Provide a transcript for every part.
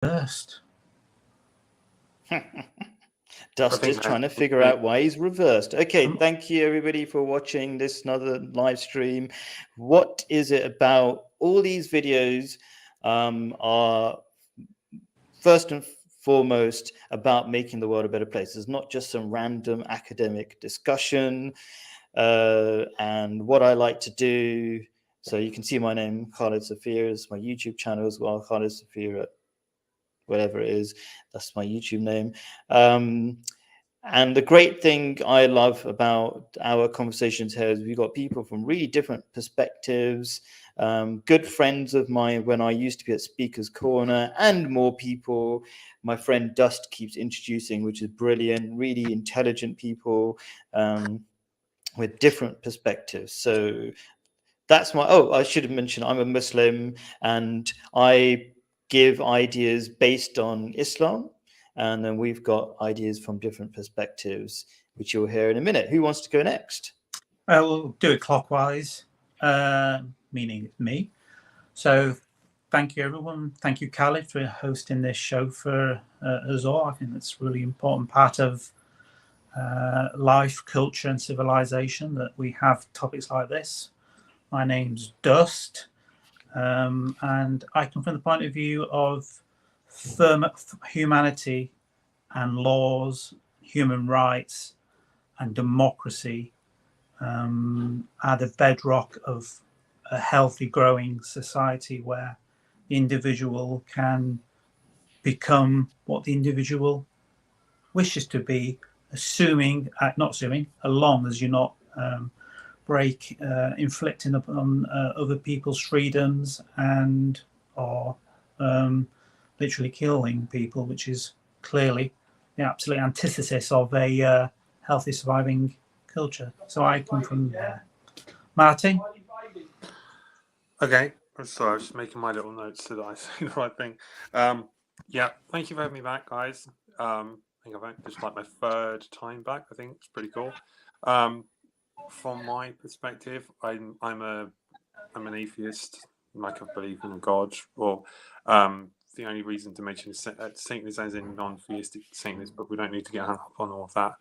reversed. Dust is trying to figure out why he's reversed. Okay, thank you everybody for watching this another live stream. What is it about? All these videos are first and foremost about making the world a better place. It's not just some random academic discussion. And what I like to do, so you can see my name, Khaled Safir, is my YouTube channel as well, Khaled Safir, whatever it is, that's my YouTube name. And the great thing I love about our conversations here is we've got people from really different perspectives, good friends of mine when I used to be at Speaker's Corner, and more people my friend Dust keeps introducing, which is brilliant, really intelligent people with different perspectives. So that's my, I should have mentioned I'm a Muslim and I give ideas based on Islam. And then we've got ideas from different perspectives, which you'll hear in a minute. Who wants to go next? We'll do it clockwise, meaning me. So thank you, everyone. Thank you, Khaled, for hosting this show for us all. I think that's a really important part of life, culture, and civilization, that we have topics like this. My name's Dust, and I come from the point of view of humanity and laws, human rights, and democracy are the bedrock of a healthy, growing society where the individual can become what the individual wishes to be, as long as you're not inflicting upon other people's freedoms and or literally killing people, which is clearly the absolute antithesis of a healthy, surviving culture. So I come from there. Martin? Okay, I'm sorry, I was just making my little notes so that I say the right thing. Yeah, thank you for having me back, guys. I think it's like my third time back. I think it's pretty cool. From my perspective, I'm an atheist. Like, I believe in God. Or the only reason to mention Satanism as in non-theistic Satanism, but we don't need to get hung up on all of that.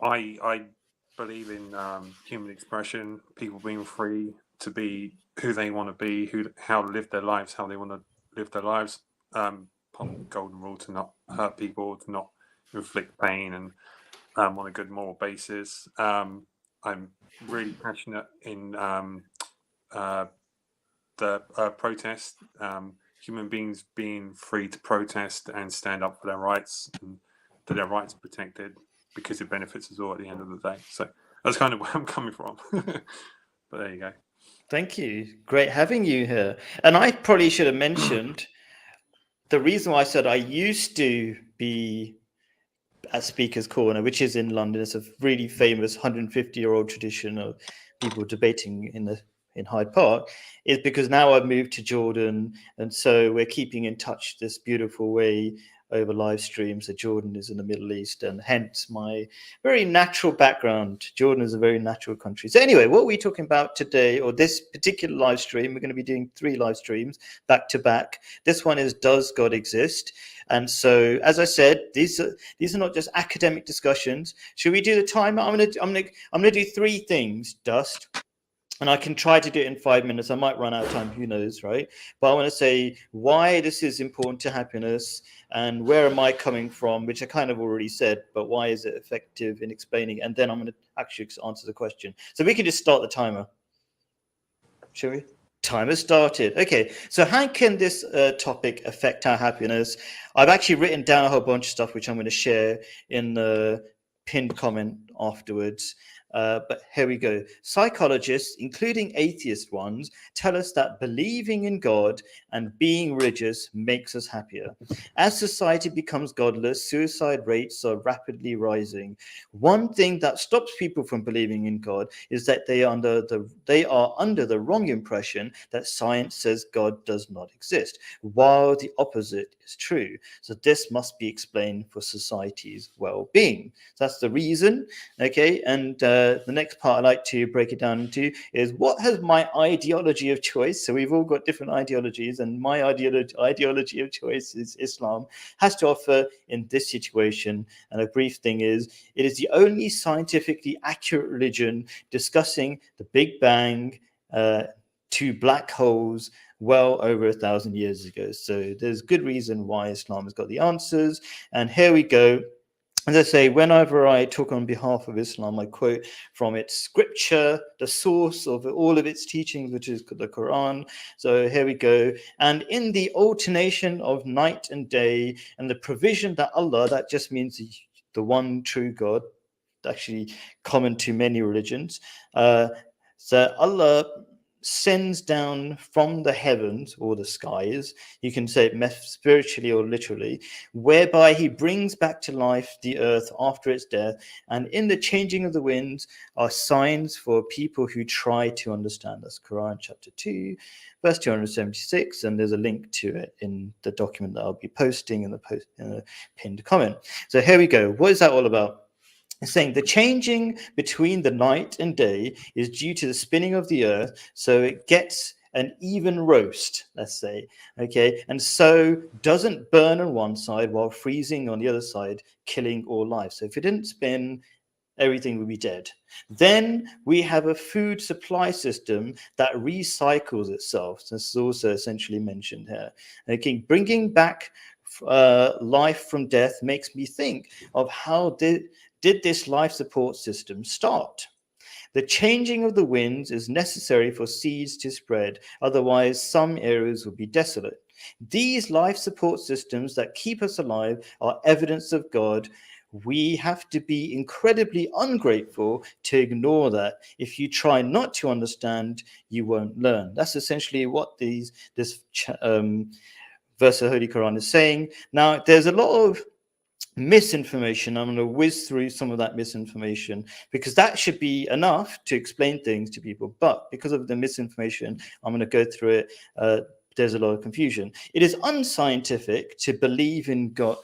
I believe in human expression, people being free to be who they want to be, how to live their lives, how they want to live their lives. Part of the golden rule to not hurt people, to not inflict pain, and on a good moral basis. I'm really passionate in the protest, human beings being free to protest and stand up for their rights, and that their rights are protected because it benefits us all at the end of the day. So that's kind of where I'm coming from. But there you go. Thank you. Great having you here. And I probably should have mentioned the reason why I said I used to be at Speaker's Corner, which is in London. It's a really famous 150-year-old tradition of people debating in Hyde Park, is because now I've moved to Jordan, and so we're keeping in touch this beautiful way over live streams. So Jordan is in the Middle East, and hence my very natural background. Jordan is a very natural country. So anyway, what are we talking about today, or this particular live stream? We're going to be doing 3 live streams back to back. This one is Does God Exist? And so, as I said, these are not just academic discussions. Should we do the timer? I'm gonna do 3 things, Dust. And I can try to do it in 5 minutes. I might run out of time, who knows, right? But I want to say why this is important to happiness and where am I coming from, which I kind of already said, but why is it effective in explaining? And then I'm going to actually answer the question. So we can just start the timer. Shall we? Timer started. Okay, so how can this topic affect our happiness? I've actually written down a whole bunch of stuff, which I'm going to share in the pinned comment afterwards. But here we go. Psychologists, including atheist ones, tell us that believing in God and being religious makes us happier. As society becomes godless, suicide rates are rapidly rising. One thing that stops people from believing in God is that they are under the wrong impression that science says God does not exist, while the opposite is true. So this must be explained for society's well-being. So that's the reason, okay? And the next part I like to break it down into is what has my ideology of choice, so we've all got different ideologies, and my ideology of choice is Islam, has to offer in this situation. And a brief thing is, it is the only scientifically accurate religion discussing the Big Bang, to black holes well over 1,000 years ago. So there's good reason why Islam has got the answers. And here we go. As I say, whenever I talk on behalf of Islam, I quote from its scripture, the source of all of its teachings, which is the Quran. So here we go. And in the alternation of night and day, and the provision that Allah, that just means the one true God, actually common to many religions. So Allah sends down from the heavens or the skies, you can say it spiritually or literally, whereby he brings back to life the earth after its death, and in the changing of the winds are signs for people who try to understand. That's Quran chapter 2 verse 276, and there's a link to it in the document that I'll be posting in the pinned comment. So here we go. What is that all about? It's saying the changing between the night and day is due to the spinning of the earth, so it gets an even roast, let's say, okay, and so doesn't burn on one side while freezing on the other side, killing all life. So if it didn't spin, everything would be dead. Then we have a food supply system that recycles itself. This is also essentially mentioned here. Okay, bringing back life from death makes me think of how did this life support system start? The changing of the winds is necessary for seeds to spread, otherwise some areas will be desolate. These life support systems that keep us alive are evidence of God. We have to be incredibly ungrateful to ignore that. If you try not to understand, you won't learn. That's essentially what this verse of the Holy Quran is saying. Now, there's a lot of misinformation. I'm going to whiz through some of that misinformation because that should be enough to explain things to people. But because of the misinformation, I'm going to go through it. There's a lot of confusion. It is unscientific to believe in God,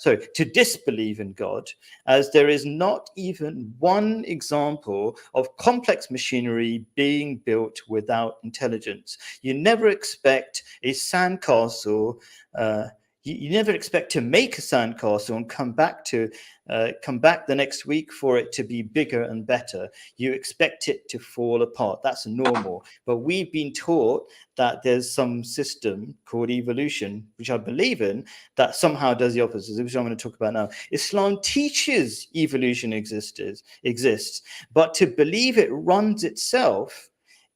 to disbelieve in God, as there is not even one example of complex machinery being built without intelligence. You never expect a sandcastle. You never expect to make a sandcastle and come back the next week for it to be bigger and better. You expect it to fall apart. That's normal. But we've been taught that there's some system called evolution, which I believe in, that somehow does the opposite, which I'm going to talk about now. Islam teaches evolution exists, but to believe it runs itself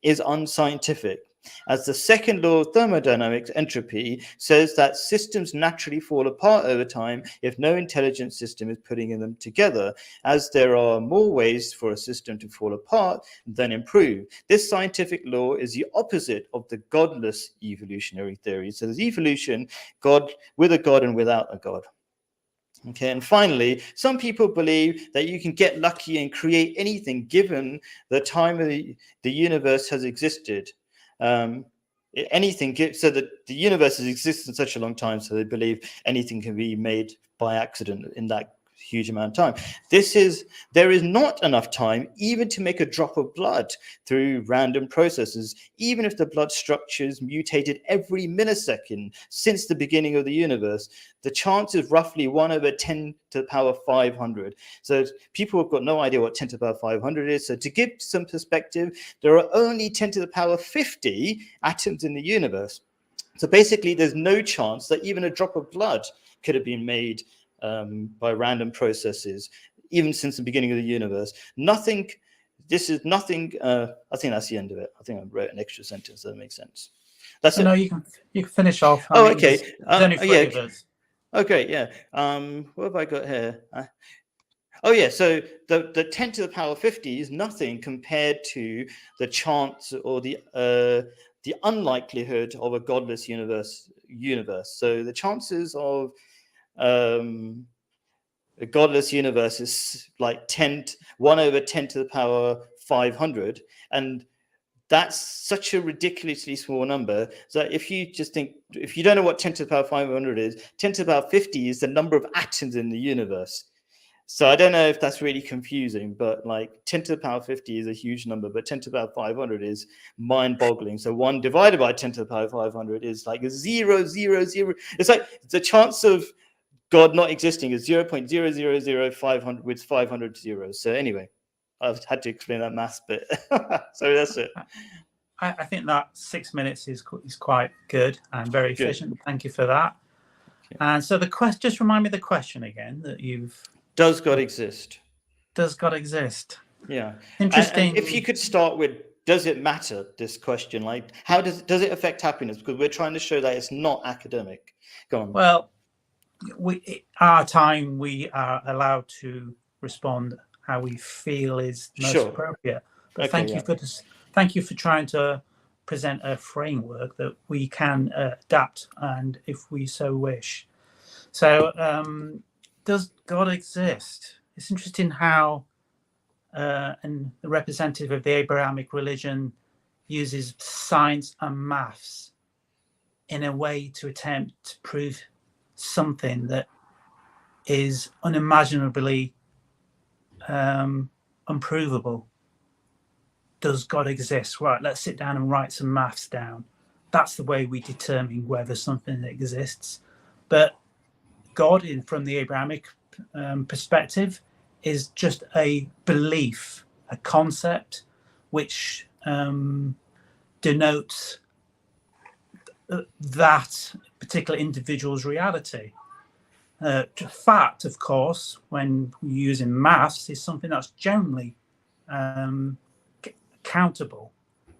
is unscientific. As the second law of thermodynamics, entropy, says that systems naturally fall apart over time if no intelligent system is putting them together, as there are more ways for a system to fall apart than improve. This scientific law is the opposite of the godless evolutionary theory. So there's evolution, God with a God and without a God. Okay, and finally, some people believe that you can get lucky and create anything given the time of the universe has existed. Anything, so that the universe has existed such a long time, so they believe anything can be made by accident in that huge amount of time. There is not enough time even to make a drop of blood through random processes, even if the blood structures mutated every millisecond since the beginning of the universe. The chance is roughly 1 over 10 to the power 500. So people have got no idea what 10 to the power 500 is. So to give some perspective, there are only 10 to the power 50 atoms in the universe. So basically, there's no chance that even a drop of blood could have been made by random processes, even since the beginning of the universe. Nothing. This is nothing. I think that's the end of it. I think I wrote an extra sentence that makes sense. That's it. No, you can finish off. Oh, okay. There's only 30 of us. Okay, yeah. What have I got here? Oh, yeah. So the 10 to the power 50 is nothing compared to the chance or the unlikelihood of a godless universe. So the chances of a godless universe is like 1 over 10 to the power 500, and that's such a ridiculously small number. So if you don't know what 10 to the power 500 is, 10 to the power 50 is the number of atoms in the universe. So I don't know if that's really confusing, but like 10 to the power 50 is a huge number, but 10 to the power 500 is mind-boggling. So 1 divided by 10 to the power 500 is like 0, 0, 0. It's like the chance of God not existing is 0.000500 with 500 zeros. So anyway, I've had to explain that math bit. So that's it. I think that 6 minutes is quite good and very efficient. Thank you for that. Okay. And so the question, just remind me the question again that you've. Does God exist? Does God exist? Yeah. Interesting. And if you could start with, does it matter, this question? Like, how does it affect happiness? Because we're trying to show that it's not academic. Go on. Well, we are allowed to respond how we feel is most appropriate. But Okay, thank you for trying to present a framework that we can adapt, and if we so wish. So, does God exist? It's interesting how and the representative of the Abrahamic religion uses science and maths in a way to attempt to prove something that is unimaginably unprovable. Does God exist? Right, let's sit down and write some maths down. That's the way we determine whether something exists. But God, from the Abrahamic perspective, is just a belief, a concept, which denotes that particular individual's reality. Fact, of course, when using maths, is something that's generally countable,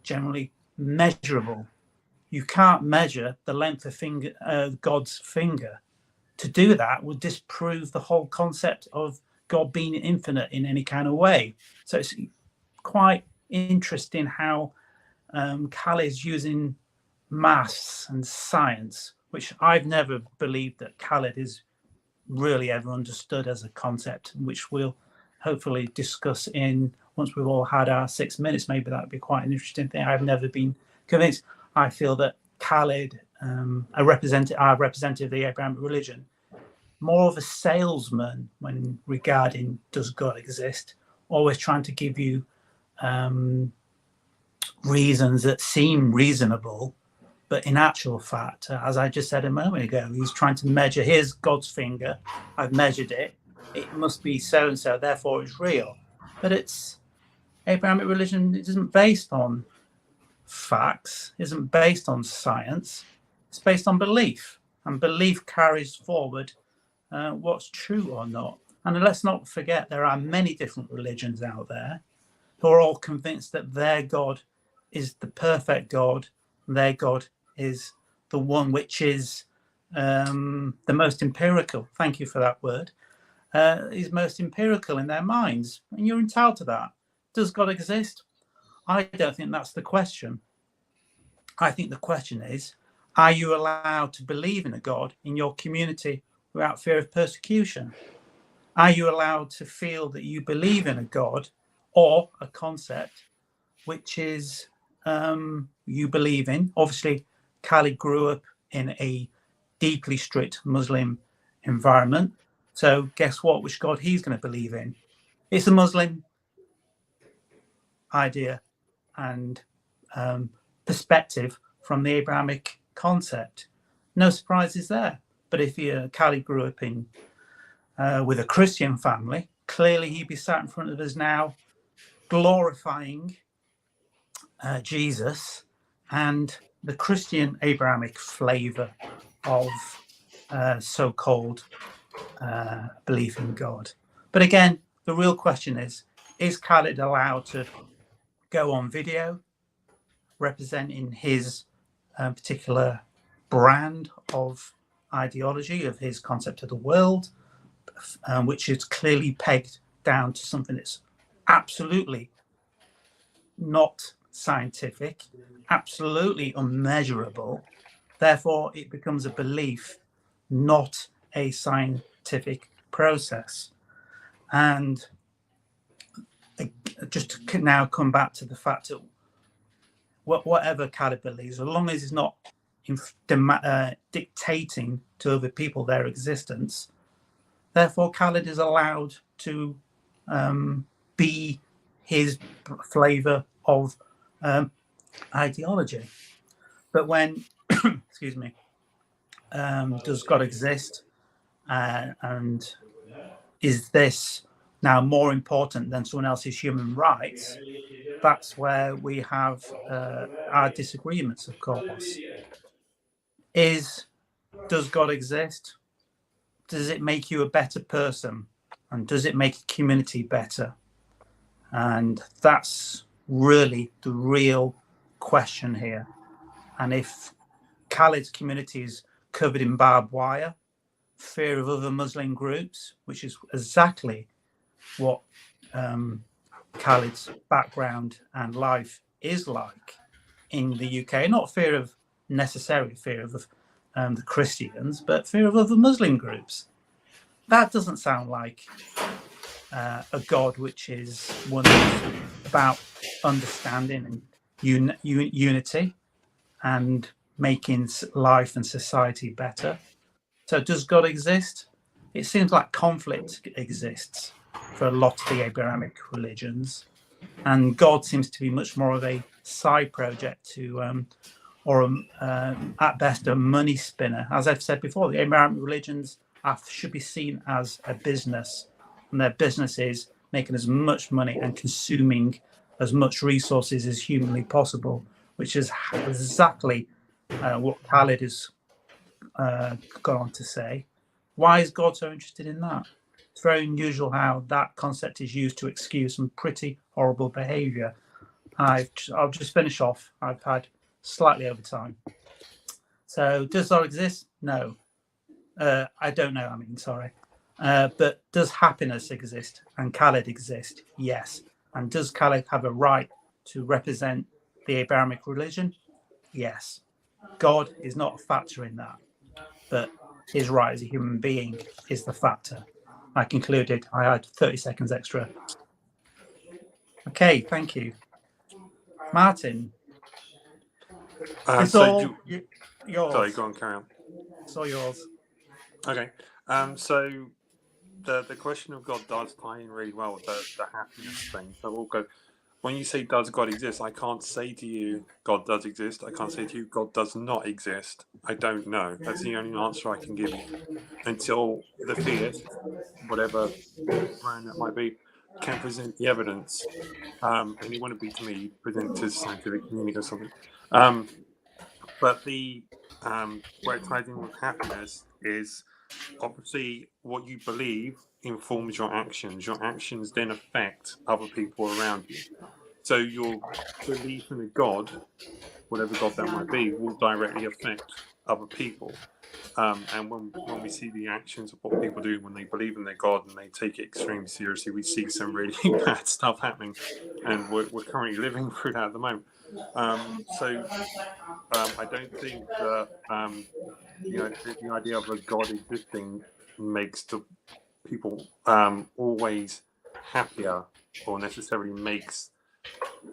generally measurable. You can't measure the length of God's finger. To do that would disprove the whole concept of God being infinite in any kind of way. So it's quite interesting how Khaled is using maths and science, which I've never believed that Khaled is really ever understood as a concept, which we'll hopefully discuss once we've all had our 6 minutes. Maybe that would be quite an interesting thing. I've never been convinced. I feel that Khaled, our representative of the Abrahamic religion, more of a salesman when regarding does God exist, always trying to give you reasons that seem reasonable, but in actual fact, as I just said a moment ago, he's trying to measure, here's God's finger, I've measured it, it must be so and so, therefore it's real. But it's Abrahamic religion, it isn't based on facts, isn't based on science, it's based on belief, and belief carries forward what's true or not. And let's not forget, there are many different religions out there who are all convinced that their God is the perfect God, their God is the one which is the most empirical. Thank you for that word. Is most empirical in their minds, and you're entitled to that. Does God exist? I don't think that's the question. I think the question is, are you allowed to believe in a God in your community without fear of persecution? Are you allowed to feel that you believe in a God or a concept which is you believe in? Obviously, Khaled grew up in a deeply strict Muslim environment. So guess what? Which God he's going to believe in? It's a Muslim idea and perspective from the Abrahamic concept. No surprises there. But if Khaled grew up in with a Christian family, clearly he'd be sat in front of us now glorifying Jesus and the Christian Abrahamic flavor of so-called belief in God. But again, the real question is Khaled allowed to go on video representing his particular brand of ideology, of his concept of the world, which is clearly pegged down to something that's absolutely not scientific, absolutely unmeasurable. Therefore, it becomes a belief, not a scientific process. And just to now come back to the fact that whatever Khaled believes, as long as it's not dictating to other people their existence, therefore Khaled is allowed to be his flavour of ideology. But when, excuse me, does God exist? And is this now more important than someone else's human rights? That's where we have our disagreements, of course. Does God exist? Does it make you a better person? And does it make a community better? And that's really the real question here. And if Khalid's community is covered in barbed wire, fear of other Muslim groups, which is exactly what Khalid's background and life is like in the UK, not necessarily fear of the Christians, but fear of other Muslim groups. That doesn't sound like a God which is one that's about understanding and unity and making life and society better. So does God exist? It seems like conflict exists for a lot of the Abrahamic religions, and God seems to be much more of a side project to, at best, a money spinner. As I've said before, the Abrahamic religions should be seen as a business, and their business is making as much money and consuming as much resources as humanly possible, which is exactly what Khalid has gone on to say. Why is God so interested in that? It's very unusual how that concept is used to excuse some pretty horrible behaviour. I'll just finish off. I've had slightly over time. So does that exist? No. I don't know. Sorry. But does happiness exist and Khalid exist? Yes. And does Khalid have a right to represent the Abrahamic religion? Yes. God is not a factor in that, but his right as a human being is the factor. I concluded. I had 30 seconds extra. Okay, thank you. Martin, it's all yours. Sorry, go on, carry on. It's all yours. Okay. So the question of God does tie in really well with the happiness thing. So we'll go. When you say does God exist, I can't say to you God does exist. I can't say to you God does not exist. I don't know. That's the only answer I can give you until the theist, whatever brand that might be, can present the evidence. And it wouldn't be to me, present to the scientific community or something. But where it ties in with happiness is obviously what you believe informs your actions. Your actions then affect other people around you. So your belief in a God, whatever God that might be, will directly affect other people. And when we see the actions of what people do when they believe in their God and they take it extremely seriously, we see some really bad stuff happening, and we're currently living through that at the moment. So I don't think that the idea of a God existing makes the people always happier or necessarily makes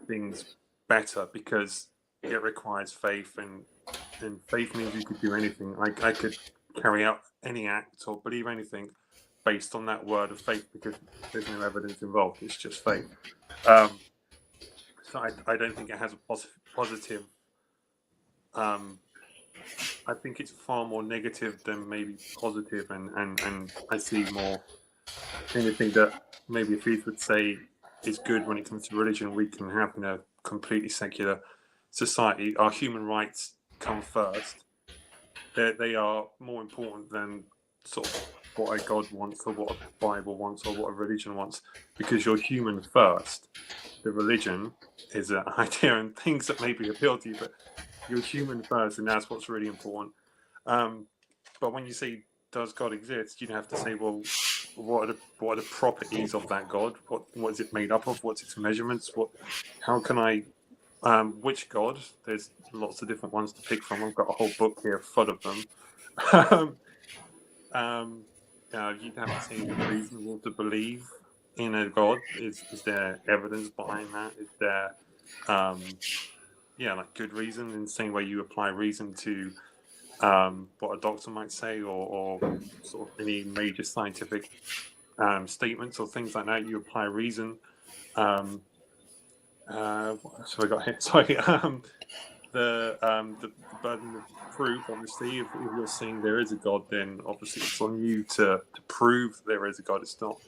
things better, because it requires faith, and faith means you could do anything. I could carry out any act or believe anything based on that word of faith, because there's no evidence involved. It's just faith. So I don't think it has a positive. I think it's far more negative than maybe positive, and I see more anything that maybe a thief would say is good when it comes to religion. We can have in a completely secular society. Our human rights come first. They are more important than sort of what a God wants or what a Bible wants or what a religion wants, because you're human first. The religion is an idea and things that maybe appeal to you, but you're human first, and that's what's really important. But when you say does God exist, you have to say, well, what are the properties of that God? What is it made up of? What's its measurements? How can I which God? There's lots of different ones to pick from. I've got a whole book here full of them. You'd have to say it's reasonable to believe in a God. Is there evidence behind that? Is there like good reason, in the same way you apply reason to what a doctor might say, or sort of any major scientific statements or things like that. You apply reason. What else have I got here? Sorry. The burden of proof, obviously, if you're saying there is a God, then obviously it's on you to prove there is a God. It's not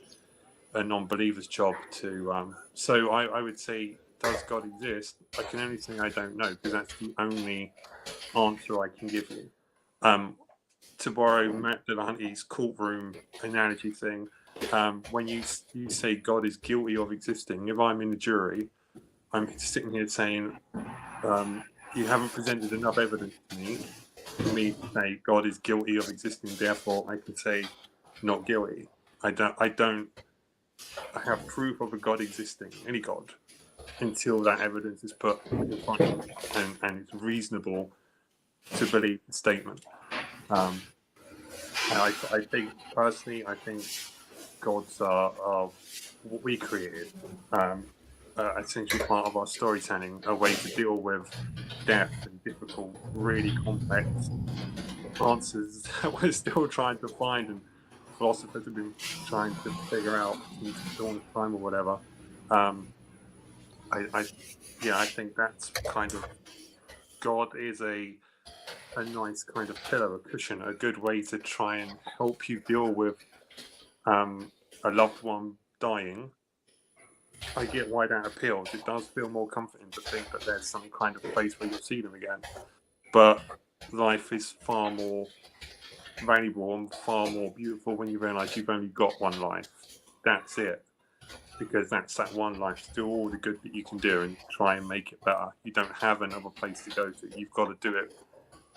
a non-believer's job to. So I would say, does God exist? I can only say I don't know, because that's the only answer I can give you. To borrow Matt Delahanty's courtroom analogy thing, when you say God is guilty of existing, if I'm in the jury, I'm sitting here saying, you haven't presented enough evidence to me for me to say God is guilty of existing, therefore I can say not guilty. I have proof of a God existing, any God, until that evidence is put in front of me and it's reasonable to believe the statement. And I think, personally, gods are what we created. Essentially part of our storytelling, a way to deal with death and difficult, really complex answers that we're still trying to find, and philosophers have been trying to figure out since the dawn of time or whatever. I think that's kind of, God is a nice kind of pillow, a cushion, a good way to try and help you deal with a loved one dying. I get why that appeals. It does feel more comforting to think that there's some kind of place where you'll see them again. But life is far more valuable and far more beautiful when you realise you've only got one life. That's it. Because that's that one life to do all the good that you can do and try and make it better. You don't have another place to go to. You've got to do it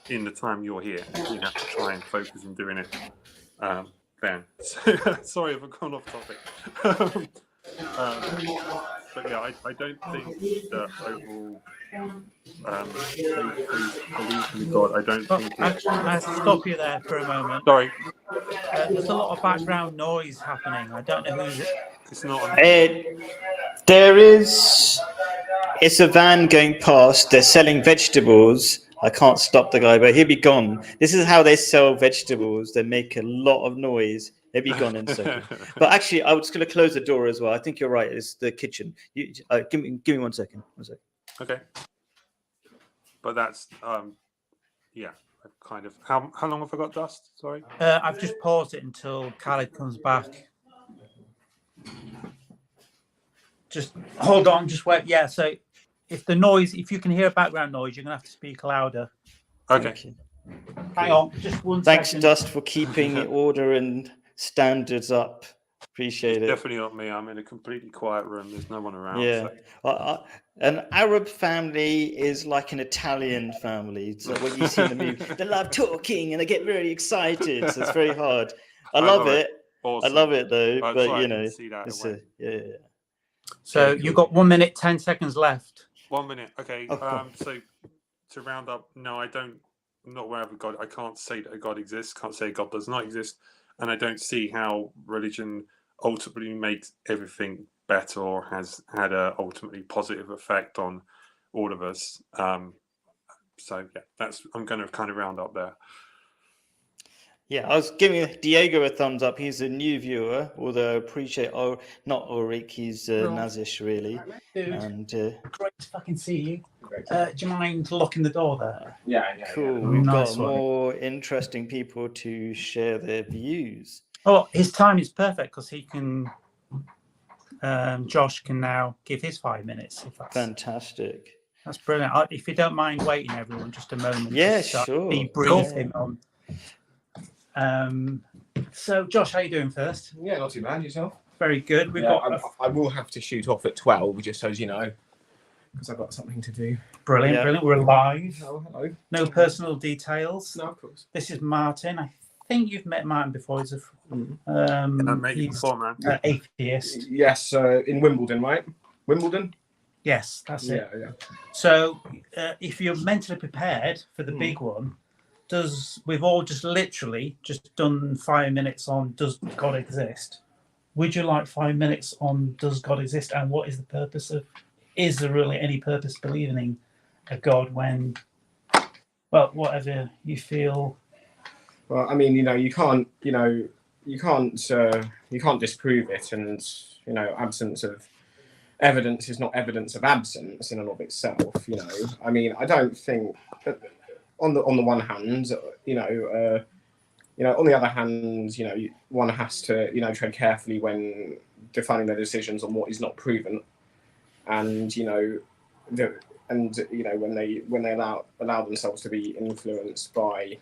in the time you're here. You have to try and focus on doing it then. Sorry if I've gone off topic. But yeah, I don't think that overall belief in God, I don't think I stop you there for a moment. Sorry. There's a lot of background noise happening. I don't know who's it. It's not there is. It's a van going past. They're selling vegetables. I can't stop the guy, but he'll be gone. This is how they sell vegetables. They make a lot of noise. He'll be gone in a second. But actually, I was just going to close the door as well. I think you're right. It's the kitchen. Give me 1 second. 1 second. Okay. But that's yeah. I've kind of how long have I got, Dust? Sorry. I've just paused it until Khaled comes back. Just hold on. Just wait. Yeah. So if you can hear background noise, you're gonna have to speak louder. Okay. Hang on. Just 1 second. Thanks, Dust, for keeping order and standards up. Appreciate it. Definitely not me. I'm in a completely quiet room. There's no one around. Yeah. So. An Arab family is like an Italian family. So what you see in the movie, they love talking and they get really excited. So it's very hard. I love it. Awesome. I love it though. But sorry, you know, yeah. So you've got 1 minute, 10 seconds left. 1 minute. Okay. Oh, cool. So to round up, no, I'm not aware of a God. I can't say that a God exists. Can't say God does not exist. And I don't see how religion ultimately makes everything better or has had a ultimately positive effect on all of us. So yeah, I'm going to kind of round up there. Yeah, I was giving Diego a thumbs up. He's a new viewer, although I appreciate not Ulrich, he's Nazish really. And great to fucking see you. Do you mind locking the door there? Yeah. cool. We've got more interesting people to share their views. Oh, his time is perfect because he can. Josh can now give his 5 minutes. If that's Fantastic. That's brilliant. If you don't mind waiting, everyone, just a moment. Yeah, just sure. Debrief him on. So, Josh, how you doing first? Yeah, not too bad. Yourself? Very good. I will have to shoot off at 12, just so as you know, because I've got something to do. Brilliant. We're live. Oh, hello. No personal details. No, of course. This is Martin. I think you've met Martin before. He's He's an atheist. Yes, in Wimbledon, right? Wimbledon? Yes, that's it. Yeah. So, if you're mentally prepared for the big one, we've all just literally just done 5 minutes on does God exist? Would you like 5 minutes on does God exist, and what is the purpose of? Is there really any purpose believing in a God when, well, whatever you feel? Well, I mean, you can't, you can't disprove it, and absence of evidence is not evidence of absence in and of itself. I mean, I don't think on the one hand, on the other hand, one has to tread carefully when defining their decisions on what is not proven, and when they allow themselves to be influenced by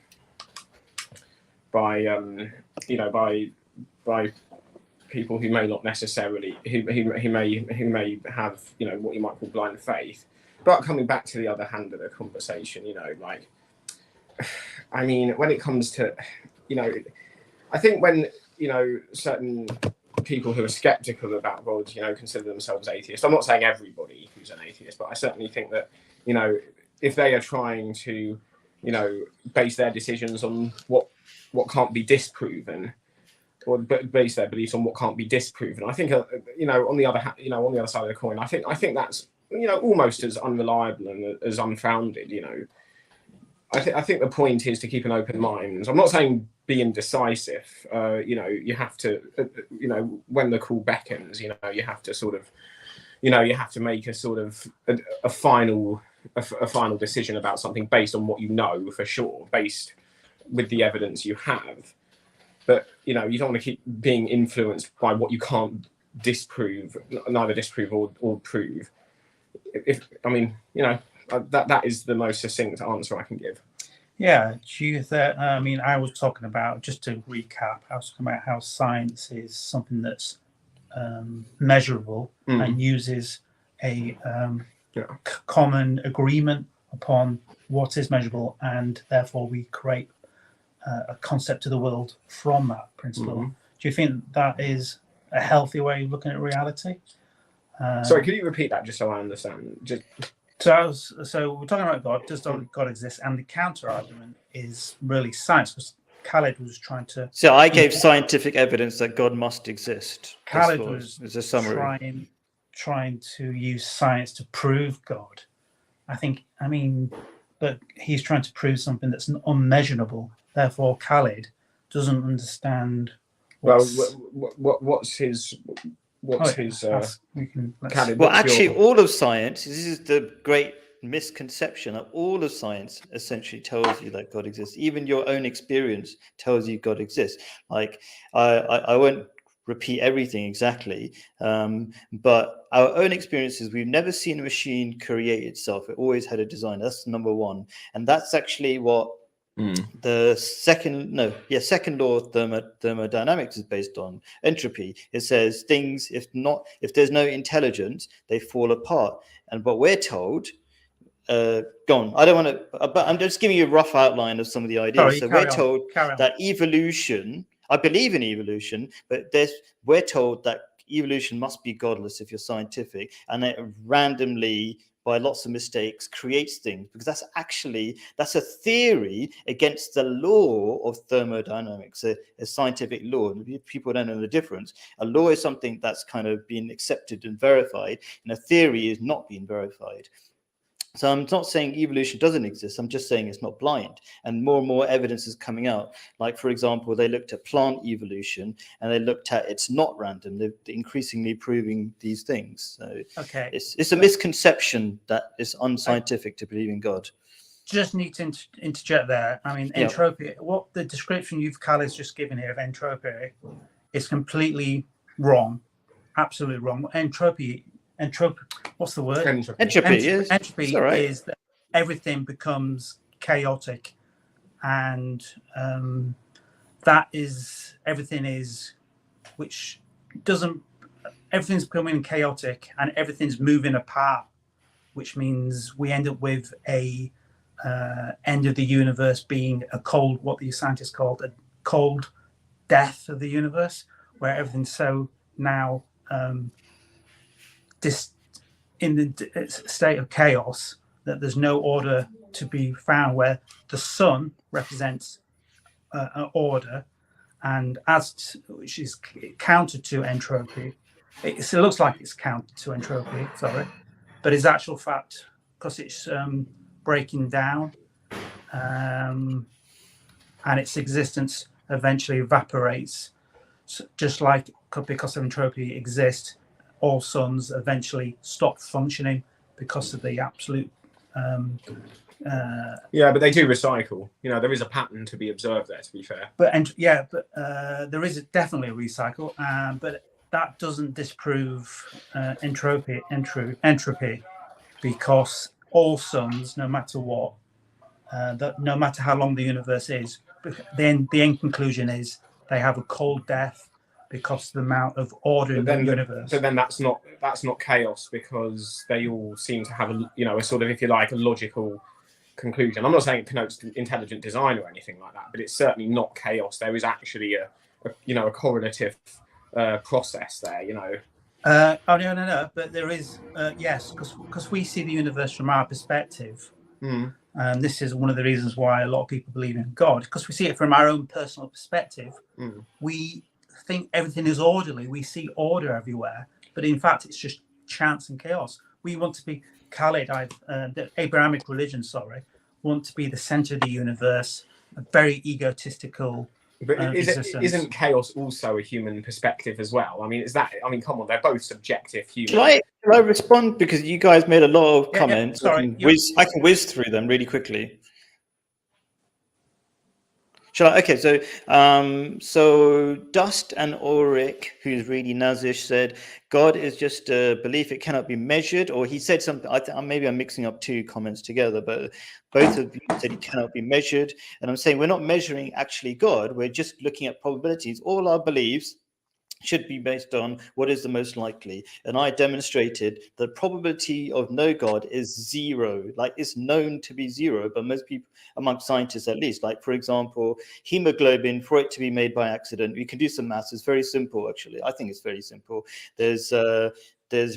people who may not necessarily who may have what you might call blind faith. But coming back to the other hand of the conversation, I mean, when it comes to I think when certain people who are skeptical about God consider themselves atheists. I'm not saying everybody who's an atheist, but I certainly think that if they are trying to base their decisions on what can't be disproven, or base their beliefs on what can't be disproven, I think on the other side of the coin, I think that's almost as unreliable and as unfounded. I think the point is to keep an open mind. I'm not saying be indecisive. You have to when the call beckons, you have to sort of you have to make a sort of a final decision about something based on what you know for sure, based with the evidence you have. But you don't want to keep being influenced by what you can't neither disprove or prove. That is the most succinct answer I can give. Yeah, I was talking about, just to recap, I was talking about how science is something that's measurable and uses a common agreement upon what is measurable, and therefore we create a concept of the world from that principle. Do you think that is a healthy way of looking at reality? Sorry, could you repeat that just so I understand? So we're talking about God. Does God exist? And the counter argument is really science, because Khaled was trying to. So I gave scientific evidence that God must exist. Khaled was a summary. trying to use science to prove God. But he's trying to prove something that's unmeasurable. Therefore, Khaled doesn't understand. What's his? All of science, this is the great misconception, that all of science essentially tells you that God exists. Even your own experience tells you God exists. Like, I won't repeat everything exactly, but our own experiences, we've never seen a machine create itself. It always had a design. That's number one. And that's actually what the second law of thermodynamics is based on. Entropy. It says things, if there's no intelligence, they fall apart. And what we're told, go on. I don't want to, but I'm just giving you a rough outline of some of the ideas. So we're told that evolution. I believe in evolution, but we're told that evolution must be godless if you're scientific, and it randomly, by lots of mistakes, creates things, because that's a theory against the law of thermodynamics, a scientific law. People don't know the difference. A law is something that's kind of been accepted and verified, and a theory is not being verified. So I'm not saying evolution doesn't exist. I'm just saying it's not blind. And more evidence is coming out. Like, for example, they looked at plant evolution, and they looked at it's not random. They're increasingly proving these things. So it's a misconception that it's unscientific to believe in God. Just need to interject there. I mean, entropy, what the description Khaled's just given here of entropy is completely wrong. Absolutely wrong. Entropy, what's the word? Entropy is that everything becomes chaotic, and everything's becoming chaotic, and everything's moving apart, which means we end up with a end of the universe being what the scientists called a cold death of the universe, where everything's so now in the state of chaos that there's no order to be found, where the sun represents an order, and which is counter to entropy. It looks like it's counter to entropy, but it's actual fact, because it's breaking down, and its existence eventually evaporates, just like because of entropy exists, all suns eventually stop functioning because of the absolute. Yeah, but they do recycle. You know, there is a pattern to be observed there. To be fair, But there is definitely a recycle, but that doesn't disprove entropy, because all suns, no matter what, no matter how long the universe is, then the end conclusion is they have a cold death because of the amount of order in the universe. But then that's not chaos, because they all seem to have a sort of, if you like, a logical conclusion. I'm not saying it connotes intelligent design or anything like that, but it's certainly not chaos. There is actually a correlative process there. No. But there is, yes, because we see the universe from our perspective. This is one of the reasons why a lot of people believe in God, because we see it from our own personal perspective. We think everything is orderly. We see order everywhere, but in fact, it's just chance and chaos. We want to be Khalid, the Abrahamic religion, want to be the center of the universe, a very egotistical. But isn't chaos also a human perspective as well? I mean, come on, they're both subjective human. Shall I respond, because you guys made a lot of comments? Sorry, I can whiz through them really quickly. Shall I? Okay, so Dust and Ulrich, who's really Nazish, said God is just a belief; it cannot be measured. Or he said something. Maybe I'm mixing up two comments together, but both of you said it cannot be measured. And I'm saying we're not measuring actually God; we're just looking at probabilities. All our beliefs should be based on what is the most likely. And I demonstrated the probability of no God is 0. Like, it's known to be 0, but most people, among scientists at least, like, for example, hemoglobin, for it to be made by accident, we can do some maths. It's very simple, actually. I think it's very simple. There's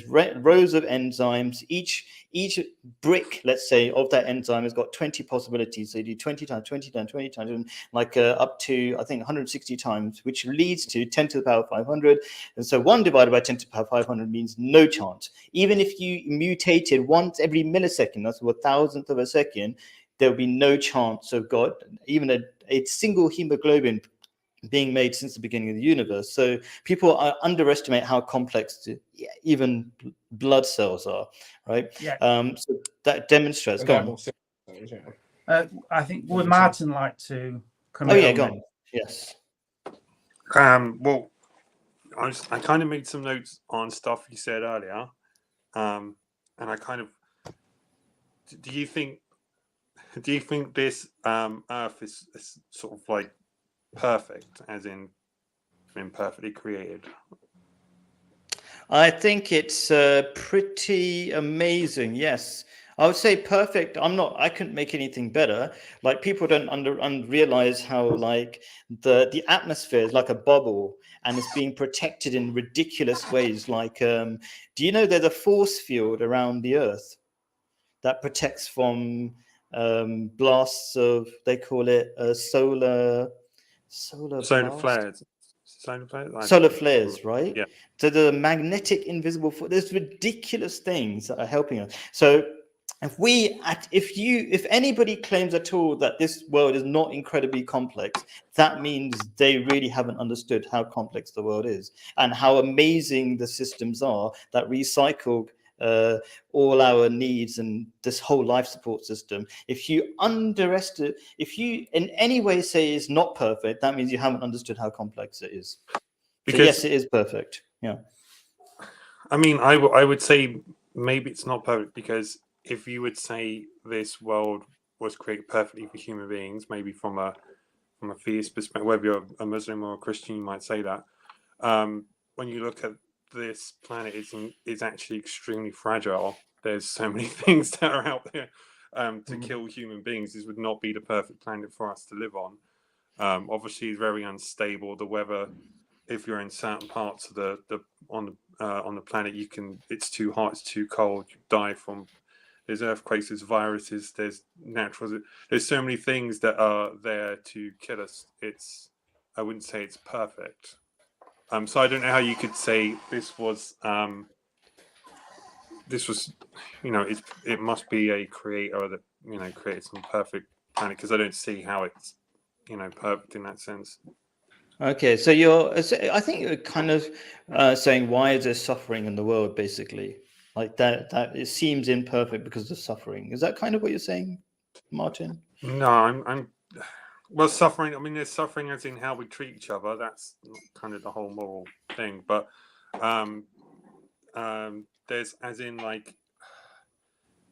rows of enzymes. Each brick, let's say, of that enzyme has got 20 possibilities. So you do 20 times, 20 times, 20 times, and up to, I think, 160 times, which leads to 10 to the power 500. And so 1 divided by 10 to the power 500 means no chance. Even if you mutated once every millisecond, that's a thousandth of a second, there will be no chance of God, even a single hemoglobin being made since the beginning of the universe. So people underestimate how complex even blood cells are, right? Yeah. So that demonstrates. Go on. I think would Martin like to come in? Oh yeah, go on. Yes. Well, I kind of made some notes on stuff you said earlier, and I kind of do you think this Earth is sort of like perfect, as in been perfectly created? I think it's pretty amazing. Yes, I would say perfect. I couldn't make anything better. Like, people don't realize how, like, the atmosphere is like a bubble, and it's being protected in ridiculous ways. Like, do you know there's a force field around the Earth that protects from blasts of, they call it solar flares. Solar flares, right? Yeah. So the magnetic invisible force, there's ridiculous things that are helping us. So if anybody claims at all that this world is not incredibly complex, that means they really haven't understood how complex the world is and how amazing the systems are that recycle all our needs and this whole life support system. If you in any way say it's not perfect, that means you haven't understood how complex it is. Because, so yes, it is perfect. Yeah. I mean, I would say maybe it's not perfect, because if you would say this world was created perfectly for human beings, maybe from a theist perspective, whether you're a Muslim or a Christian, you might say that. When you look at this planet, is actually extremely fragile. There's so many things that are out there to kill human beings. This would not be the perfect planet for us to live on. Obviously, it's very unstable. The weather, if you're in certain parts of on the planet, it's too hot, it's too cold, you die from. There's earthquakes, there's viruses, there's there's so many things that are there to kill us. I wouldn't say it's perfect. So I don't know how you could say this was, it must be a creator that, created some perfect planet, because I don't see how it's, perfect in that sense. Okay, so I think you're kind of saying, why is there suffering in the world, basically? Like that it seems imperfect because of suffering. Is that kind of what you're saying, Martin? No, I'm well, suffering. I mean, there's suffering as in how we treat each other. That's kind of the whole moral thing. But um, there's as in like,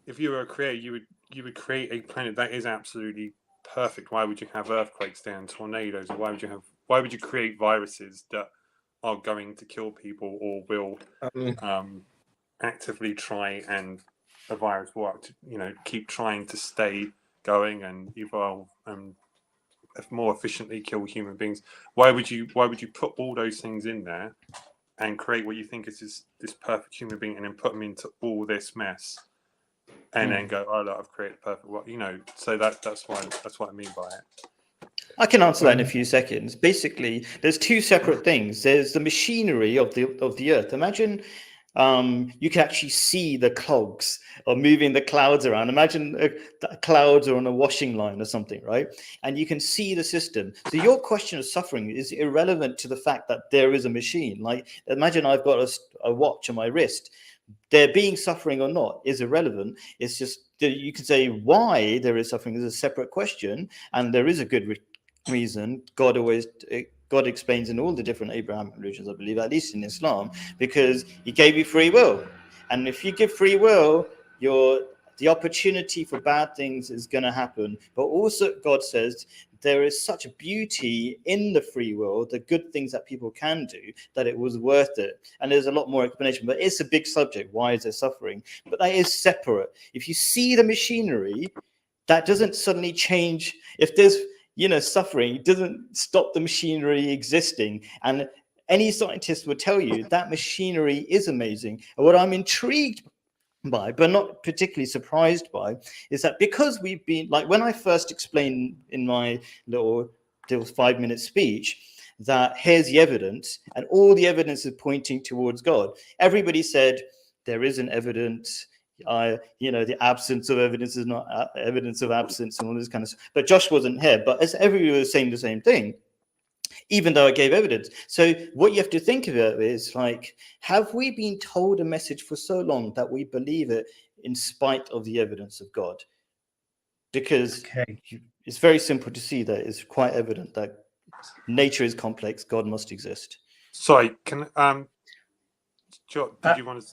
if you were a creator, you would create a planet that is absolutely perfect. Why would you have earthquakes there and tornadoes? Or why would you create viruses that are going to kill people or will actively try and a virus will keep trying to stay going and evolve and more efficiently kill human beings? Why would you put all those things in there and create what you think is this perfect human being and then put them into all this mess and then go, oh look, I've created a perfect world, so that's what I mean by it. I can answer that in a few seconds. Basically, there's two separate things. There's the machinery of the earth. Imagine you can actually see the cogs or moving the clouds around. Imagine the clouds are on a washing line or something, right? And you can see the system. So your question of suffering is irrelevant to the fact that there is a machine. Like, imagine I've got a watch on my wrist. There being suffering or not is irrelevant. It's just you can say why there is suffering is a separate question, and there is a good reason. God explains in all the different Abrahamic religions, I believe, at least in Islam, because he gave you free will. And if you give free will, the opportunity for bad things is going to happen. But also God says there is such a beauty in the free will, the good things that people can do, that it was worth it. And there's a lot more explanation, but it's a big subject. Why is there suffering? But that is separate. If you see the machinery, that doesn't suddenly change. If there's suffering, doesn't stop the machinery existing. And any scientist would tell you that machinery is amazing. And what I'm intrigued by, but not particularly surprised by, is that because we've been, like when I first explained in my little 5-minute speech, that here's the evidence, and all the evidence is pointing towards God. Everybody said there isn't evidence. The absence of evidence is not evidence of absence and all this kind of stuff. But Josh wasn't here. But as everyone was saying the same thing, even though I gave evidence. So what you have to think of it is like, have we been told a message for so long that we believe it in spite of the evidence of God? Because it's very simple to see that it's quite evident that nature is complex. God must exist. Sorry, can Josh, did you want to?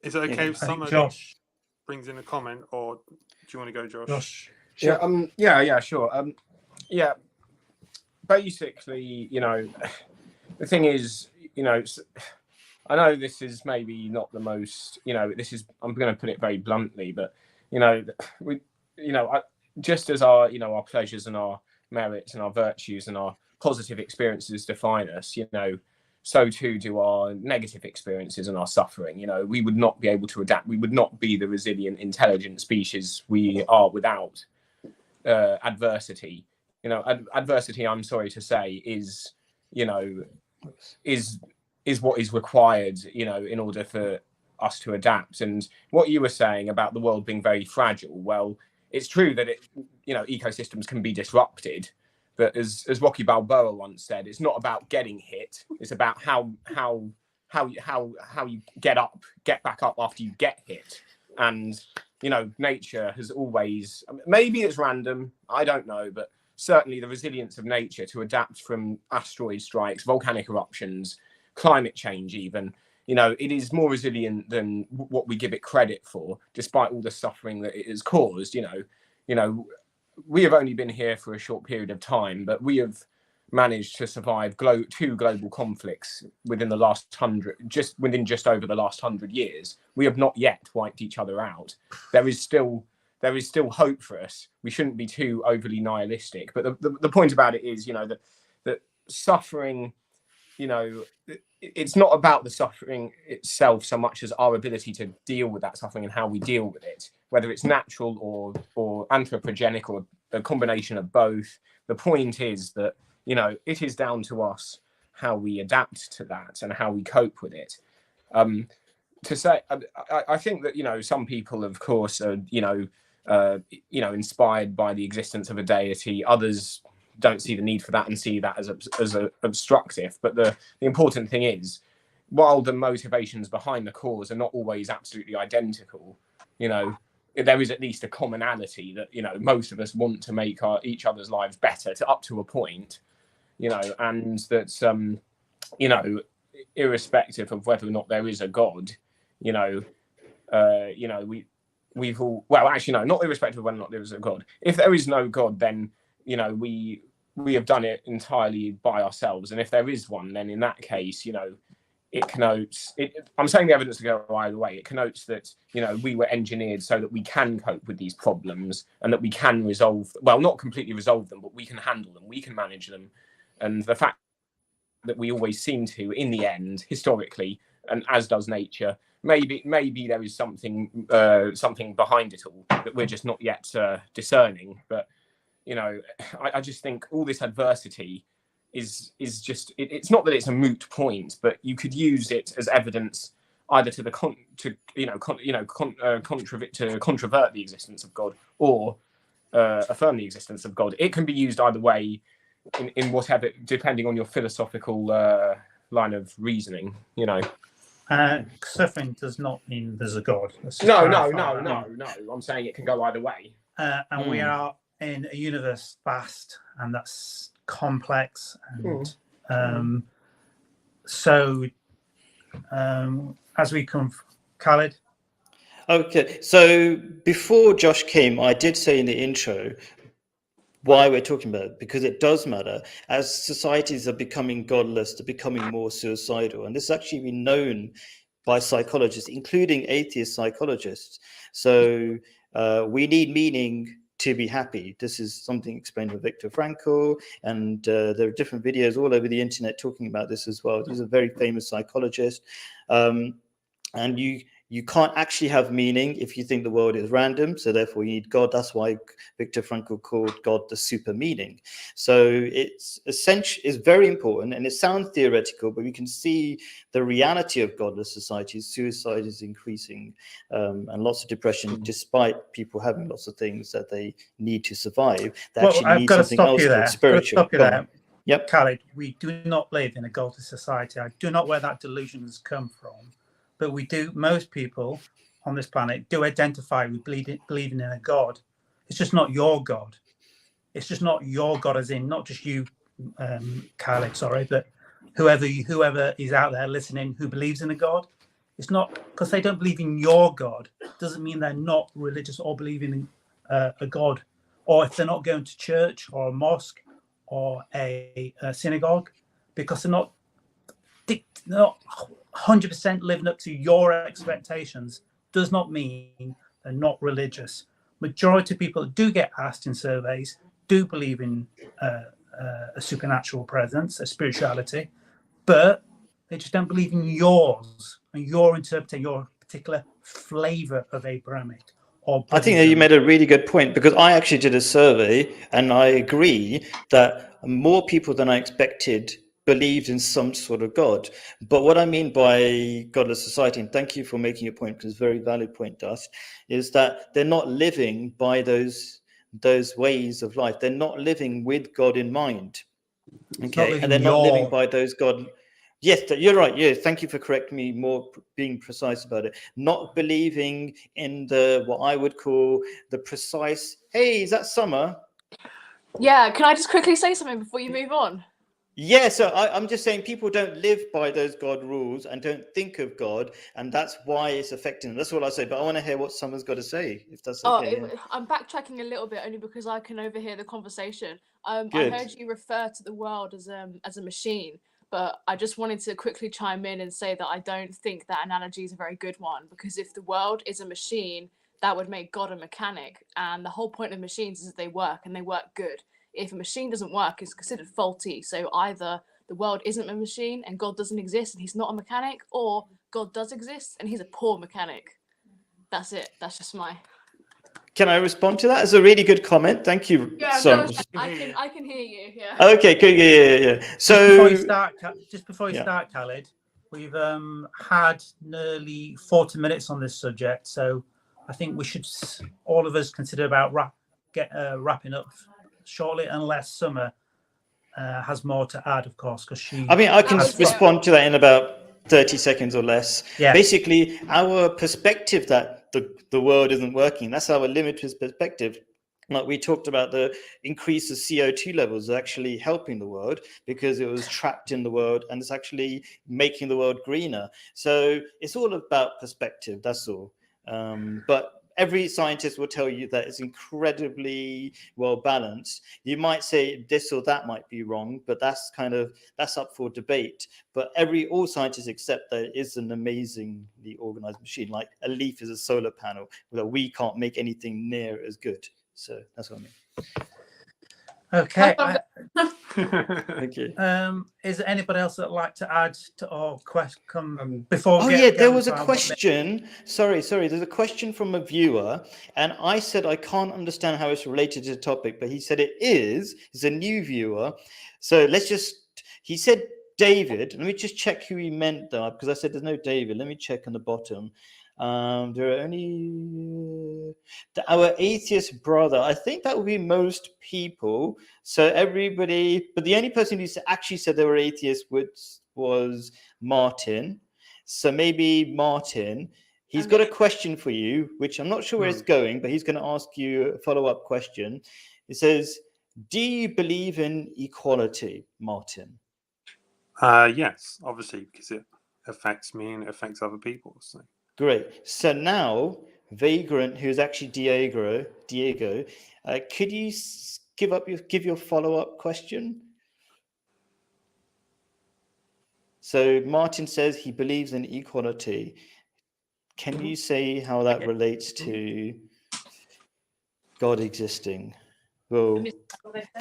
Is it okay if someone Josh brings in a comment, or do you want to go, Josh? Sure. Yeah, sure. Yeah. Basically, the thing is, I know this is maybe not the most, I'm going to put it very bluntly, but, just as our pleasures and our merits and our virtues and our positive experiences define us, so too do our negative experiences and our suffering. We would not be able to adapt. We would not be the resilient, intelligent species we are without adversity. Adversity, I'm sorry to say, is what is required, in order for us to adapt. And what you were saying about the world being very fragile, well, it's true that ecosystems can be disrupted. But as Rocky Balboa once said, it's not about getting hit. It's about how you get back up after you get hit. And nature has always, maybe it's random, I don't know, but certainly the resilience of nature to adapt from asteroid strikes, volcanic eruptions, climate change, even, it is more resilient than what we give it credit for, despite all the suffering that it has caused. We have only been here for a short period of time, but we have managed to survive two global conflicts within the last just over the last 100 years. We have not yet wiped each other out. There is still hope for us. We shouldn't be too overly nihilistic. But the point about it is, that suffering, it's not about the suffering itself so much as our ability to deal with that suffering and how we deal with it, whether it's natural or anthropogenic or a combination of both. The point is that, it is down to us how we adapt to that and how we cope with it. To say, I think that, some people, of course, are, inspired by the existence of a deity. Others don't see the need for that and see that as a obstructive. But the important thing is, while the motivations behind the cause are not always absolutely identical, you know, there is at least a commonality that, you know, most of us want to make each other's lives better up to a point, you know, and that, you know, irrespective of whether or not there is a God, you know, we've all, well, actually, no, not irrespective of whether or not there is a God. If there is no God, then, you know, we have done it entirely by ourselves. And if there is one, then in that case, you know, it connotes, I'm saying the evidence to go either way. It connotes that, you know, we were engineered so that we can cope with these problems and that we can resolve, well, not completely resolve them, but we can handle them, we can manage them. And the fact that we always seem to, in the end, historically, and as does nature, maybe there is something behind it all that we're just not yet discerning. But, you know, I just think all this adversity is just, it's not that it's a moot point, but you could use it as evidence either to controvert the existence of God or affirm the existence of God. It can be used either way in whatever, depending on your philosophical line of reasoning, you know. Suffering does not mean there's a God. No. I'm saying it can go either way. And we are in a universe vast, and that's complex. And as we come, Khaled. Okay, so before Josh came, I did say in the intro why we're talking about it, because it does matter. As societies are becoming godless, they're becoming more suicidal. And this has actually been known by psychologists, including atheist psychologists. So we need meaning to be happy. This is something explained by Viktor Frankl, and there are different videos all over the internet talking about this as well. He's a very famous psychologist. And you can't actually have meaning if you think the world is random. So therefore you need God. That's why Viktor Frankl called God the super meaning. So it's essential, it's very important, and it sounds theoretical, but we can see the reality of godless societies. Suicide is increasing, and lots of depression, despite people having lots of things that they need to survive. They actually need something else called spiritual. Yep. Khaled, we do not live in a godless society. I do not know where that delusion has come from. But we do, most people on this planet do identify with believing in a God. It's just not your God. It's just not your God, as in not just you, Khaled, sorry, but whoever is out there listening who believes in a God. It's not because they don't believe in your God, doesn't mean they're not religious or believing in a God. Or if they're not going to church or a mosque or a synagogue, because they're not 100% living up to your expectations, does not mean they're not religious. Majority of people that do get asked in surveys do believe in a supernatural presence, a spirituality, but they just don't believe in yours and your interpretation, your particular flavor of Abrahamic. I think that you made a really good point, because I actually did a survey and I agree that more people than I expected believed in some sort of God. But what I mean by godless society, and thank you for making your point, because it's a very valid point, Dust, is that they're not living by those ways of life. They're not living with God in mind. Okay, and they're not living by those God. Yes, you're right. Yeah, thank you for correcting me, more being precise about it. Not believing in what I would call the precise. Hey, is that Summer? Yeah, can I just quickly say something before you move on? Yeah, so I'm just saying people don't live by those God rules and don't think of God, and that's why it's affecting them. That's all I say, but I want to hear what Summer's got to say, if that's okay. I'm backtracking a little bit only because I can overhear the conversation. I heard you refer to the world as a machine, but I just wanted to quickly chime in and say that I don't think that analogy is a very good one, because if the world is a machine, that would make God a mechanic, and the whole point of machines is that they work, and they work good. If a machine doesn't work, it's considered faulty. So either the world isn't a machine and God doesn't exist and he's not a mechanic, or God does exist and he's a poor mechanic. That's it. That's just my... Can I respond to that? It's a really good comment. Thank you. Yeah, I can hear you. Yeah. Okay, good. Yeah. So before you start, Khaled, we've had nearly 40 minutes on this subject, so I think we should all of us consider about wrapping up shortly, unless Summer has more to add, of course, because she. I mean, I can That was- respond to that in about 30 seconds or less. Yeah. Basically, our perspective that the world isn't working, that's our limited perspective. Like we talked about, the increase of CO2 levels is actually helping the world because it was trapped in the world, and it's actually making the world greener. So it's all about perspective, that's all. But every scientist will tell you that it's incredibly well balanced. You might say this or that might be wrong, but that's up for debate. But all scientists accept that it is an amazingly organized machine. Like a leaf is a solar panel, that we can't make anything near as good. So that's what I mean. Okay. Thank you. Is there anybody else that'd like to add to or come before? Oh we yeah, get there going was to a our- question. Sorry. There's a question from a viewer, and I said I can't understand how it's related to the topic, but he said it is. He's a new viewer, so he said David. Let me just check who he meant though, because I said there's no David. Let me check on the bottom. There are only our atheist brother. I think that would be most people. So everybody, but the only person who actually said they were atheists was Martin. So maybe Martin, he's got a question for you, which I'm not sure where it's going, but he's going to ask you a follow-up question. It says, do you believe in equality, Martin? Yes, obviously, because it affects me and it affects other people. So. Great. So now, Vagrant, who is actually Diego, could you give your follow-up question? So Martin says he believes in equality. Can you say how that relates to God existing? Well,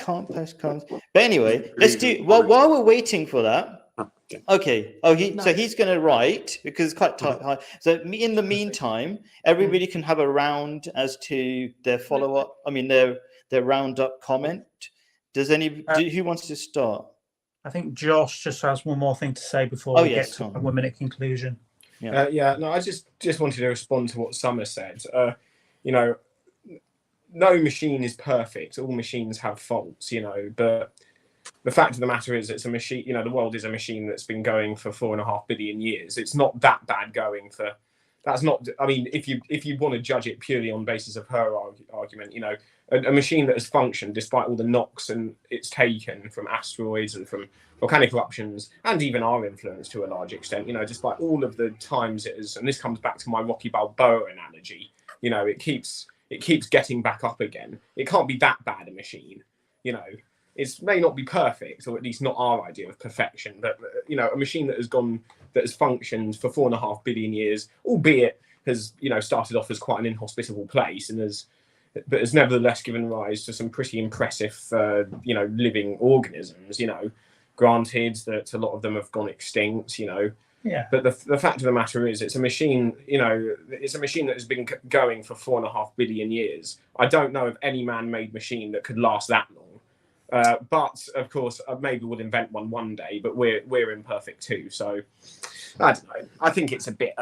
can't post comments. But anyway, let's do. Well, while we're waiting for that. Okay. Oh, so he's going to write because it's quite tight. So in the meantime, everybody can have a round as to their follow-up. I mean, their roundup comment. Does who wants to start? I think Josh just has one more thing to say before we get to a 1 minute conclusion. No, I just wanted to respond to what Summer said. No machine is perfect. All machines have faults, but the fact of the matter is it's a machine, the world is a machine that's been going for 4.5 billion years. It's not that bad going for, that's not, I mean, if you want to judge it purely on basis of her argument, a machine that has functioned despite all the knocks and it's taken from asteroids and from volcanic eruptions and even our influence to a large extent, despite all of the times it is, and this comes back to my Rocky Balboa analogy, it keeps getting back up again. It can't be that bad a machine, It may not be perfect, or at least not our idea of perfection, but a machine that has functioned for 4.5 billion years, albeit has started off as quite an inhospitable place, and has nevertheless given rise to some pretty impressive living organisms. Granted that a lot of them have gone extinct. Yeah. But the fact of the matter is, it's a machine. It's a machine that has been going for 4.5 billion years. I don't know of any man-made machine that could last that long. But of course, maybe we'll invent one day. But we're imperfect too. So I don't know. I think it's a bit,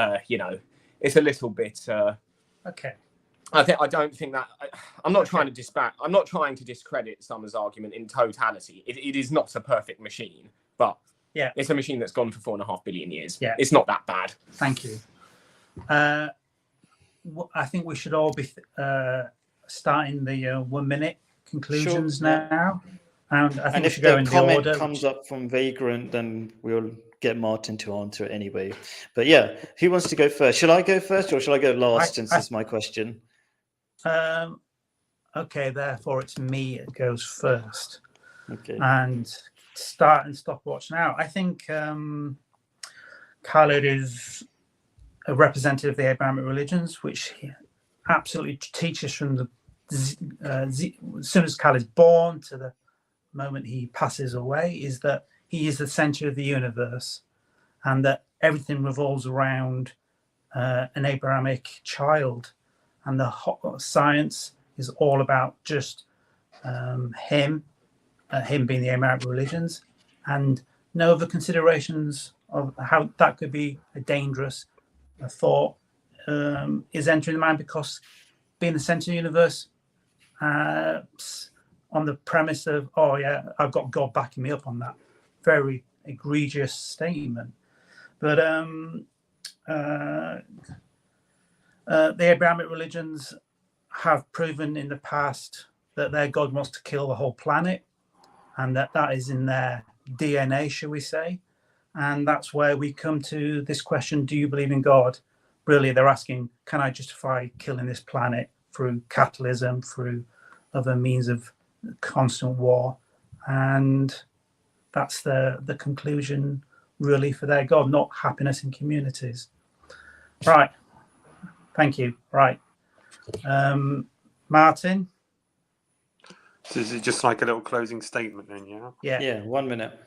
it's a little bit. Okay. I don't think that. I'm not trying to discredit Summer's argument in totality. It is not a perfect machine, but yeah, it's a machine that's gone for 4.5 billion years. Yeah, it's not that bad. Thank you. I think we should all be starting the 1 minute conclusions now. And I think we should go in the order. If the comment comes up from Vagrant, then we'll get Martin to answer it anyway. But yeah, who wants to go first? Shall I go first or shall I go last since it's my question? Okay, therefore it's me that goes first. Okay. And start and stopwatch now. I think Khaled is a representative of the Abrahamic religions, which he absolutely teaches from as soon as Khaled is born to the moment he passes away, is that he is the center of the universe and that everything revolves around an Abrahamic child, and the science is all about just him being the Abrahamic religions, and no other considerations of how that could be a dangerous thought is entering the mind, because being the center of the universe on the premise of, oh yeah, I've got God backing me up on that very egregious statement. But the Abrahamic religions have proven in the past that their God wants to kill the whole planet, and that is in their DNA, shall we say. And that's where we come to this question, do you believe in God? Really, they're asking, can I justify killing this planet through capitalism, through other means of constant war? And that's the conclusion, really, for their God, not happiness in communities. Right. Thank you. Right. Martin? So is it just like a little closing statement then, yeah? Yeah, 1 minute.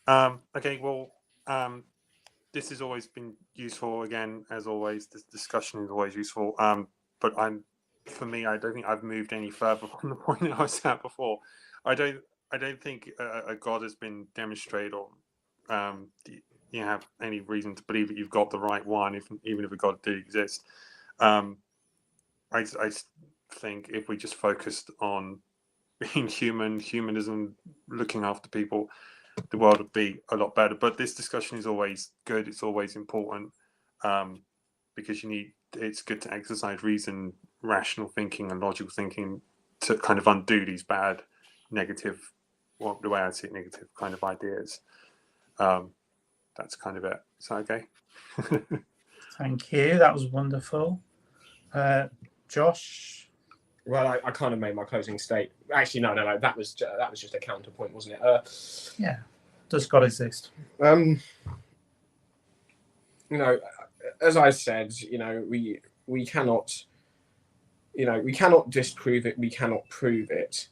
Okay, well, this has always been useful. Again, as always, this discussion is always useful. But for me, I don't think I've moved any further from the point that I was at before. I don't think a God has been demonstrated, or you have any reason to believe that you've got the right one, even if a God did exist. I think if we just focused on being humanism, looking after people, the world would be a lot better. But this discussion is always good. It's always important, because it's good to exercise reason, rational thinking and logical thinking to kind of undo these bad, negative, well, the way I see it, negative kind of ideas. That's kind of it. Is that okay? Thank you. That was wonderful. Josh? Well, I kind of made my closing state. Actually, no. That was just a counterpoint, wasn't it? Yeah. Does God exist? You know, as I said, you know, we cannot disprove it. We cannot prove it,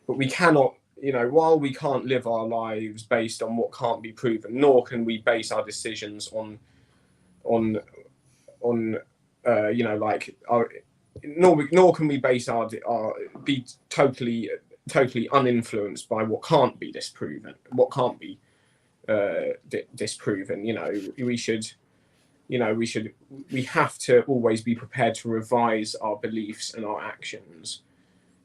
but we cannot. You know, while we can't live our lives based on what can't be proven, nor can we base our decisions on you know, like our. Nor can we base our be totally uninfluenced by what can't be disproven, what can't be disproven. You know, we have to always be prepared to revise our beliefs and our actions,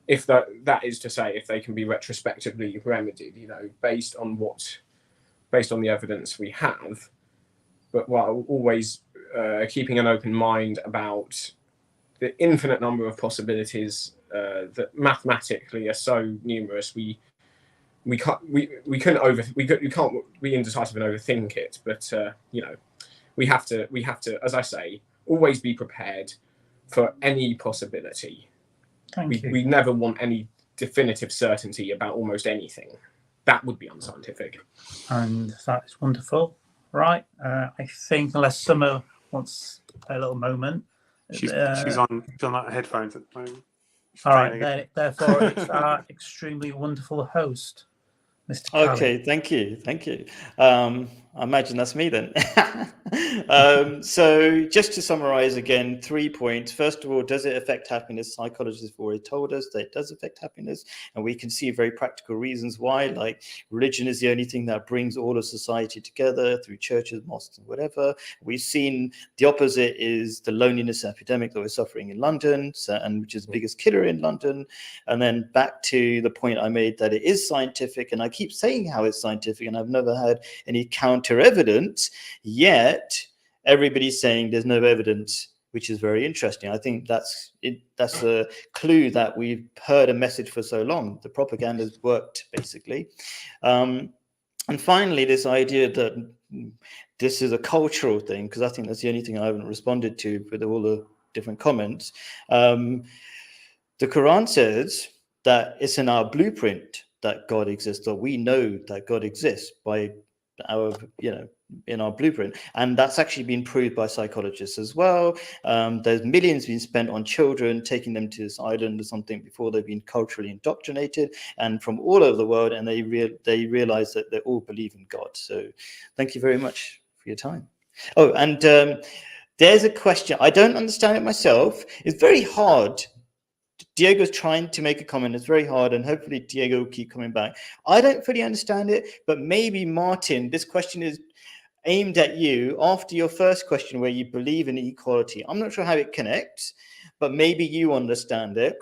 if that is to say, if they can be retrospectively remedied. You know, based on the evidence we have, but while always keeping an open mind about the infinite number of possibilities that mathematically are so numerous, we can't be indecisive and overthink it. But you know, we have to, as I say, always be prepared for any possibility. We never want any definitive certainty about almost anything. That would be unscientific. And that is wonderful. Right. I think, unless Summer wants a little moment. She's on that headphones at the moment. All right. Therefore, it's our extremely wonderful host, Mr. Callie. Okay, thank you. I imagine that's me then. So just to summarize again, 3 points. First of all, does it affect happiness? Psychologists have already told us that it does affect happiness, and we can see very practical reasons why, like religion is the only thing that brings all of society together through churches, mosques, and whatever. We've seen the opposite is the loneliness epidemic that we're suffering in London, and which is the biggest killer in London. And then back to the point I made that it is scientific, and I keep saying how it's scientific, and I've never had any counter evidence, yet everybody's saying there's no evidence, which is very interesting. I think that's a clue that we've heard a message for so long. The propaganda has worked, basically. And finally, this idea that this is a cultural thing, because I think that's the only thing I haven't responded to with all the different comments. The Quran says that it's in our blueprint that God exists, or we know that God exists by our, in our blueprint, and that's actually been proved by psychologists as well. There's millions being spent on children, taking them to this island or something before they've been culturally indoctrinated, and from all over the world, and they realize that they all believe in God. So thank you very much for your time. Oh, and there's a question, I don't understand it myself. It's very hard. Diego's trying to make a comment. It's very hard, and hopefully Diego will keep coming back. I don't fully understand it, but maybe Martin, this question is aimed at you after your first question where you believe in equality. I'm not sure how it connects, but maybe you understand it.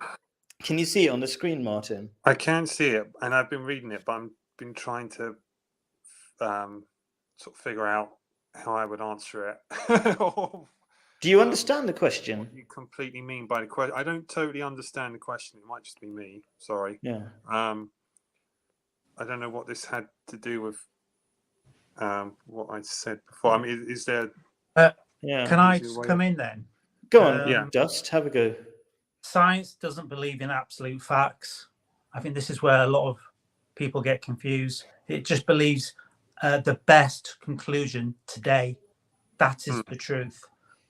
Can you see it on the screen, Martin? I can see it, and I've been reading it, but I've been trying to sort of figure out how I would answer it. Do you understand the question? What you completely mean by the question? I don't totally understand the question. It might just be me. Sorry. Yeah. I don't know what this had to do with what I said before. I mean, is there? Yeah. Can I Easier just way come of- in then? Go on. Yeah. Dust, have a go. Science doesn't believe in absolute facts. I think this is where a lot of people get confused. It just believes the best conclusion today. That is the truth.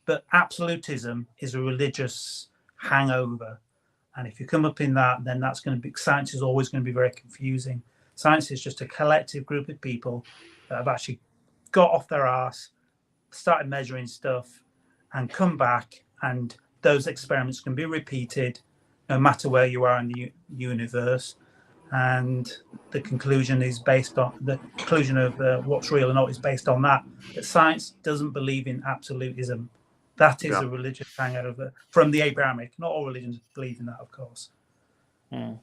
But absolutism is a religious hangover. And if you come up in that, then that's going to be, science is always going to be very confusing. Science is just a collective group of people that have actually got off their arse, started measuring stuff, and come back, and those experiments can be repeated no matter where you are in the universe. And the conclusion is based on the conclusion of what's real or not is based on that. But science doesn't believe in absolutism. That is a religious hangover from the Abrahamic. Not all religions believe in that, of course. And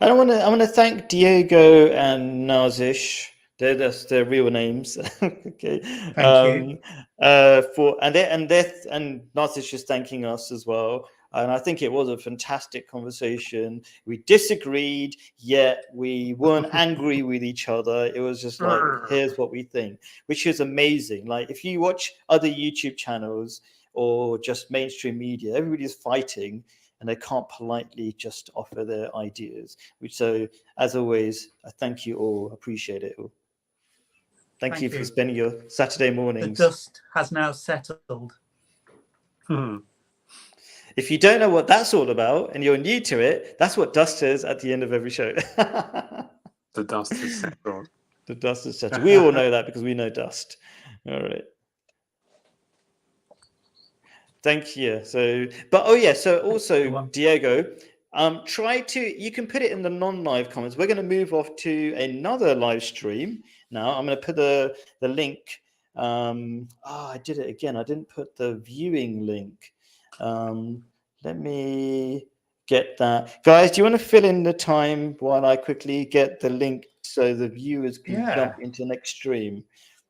I want to thank Diego and Nazish. That's their real names. Okay. Thank you. And Nazish is thanking us as well. And I think it was a fantastic conversation. We disagreed, yet we weren't angry with each other. It was just like, here's what we think, which is amazing. Like if you watch other YouTube channels or just mainstream media, everybody's fighting and they can't politely just offer their ideas. So as always, I thank you all. Appreciate it all. Thank you for spending your Saturday mornings. The dust has now settled. If you don't know what that's all about and you're new to it, that's what dust is at the end of every show. The dust is settled. The dust is settled. We all know that because we know dust. All right. Thank you. So also Diego, you can put it in the non-live comments. We're going to move off to another live stream now. I'm going to put the link. I did it again. I didn't put the viewing link. Let me get that. Guys, do you want to fill in the time while I quickly get the link so the viewers can jump into the next stream?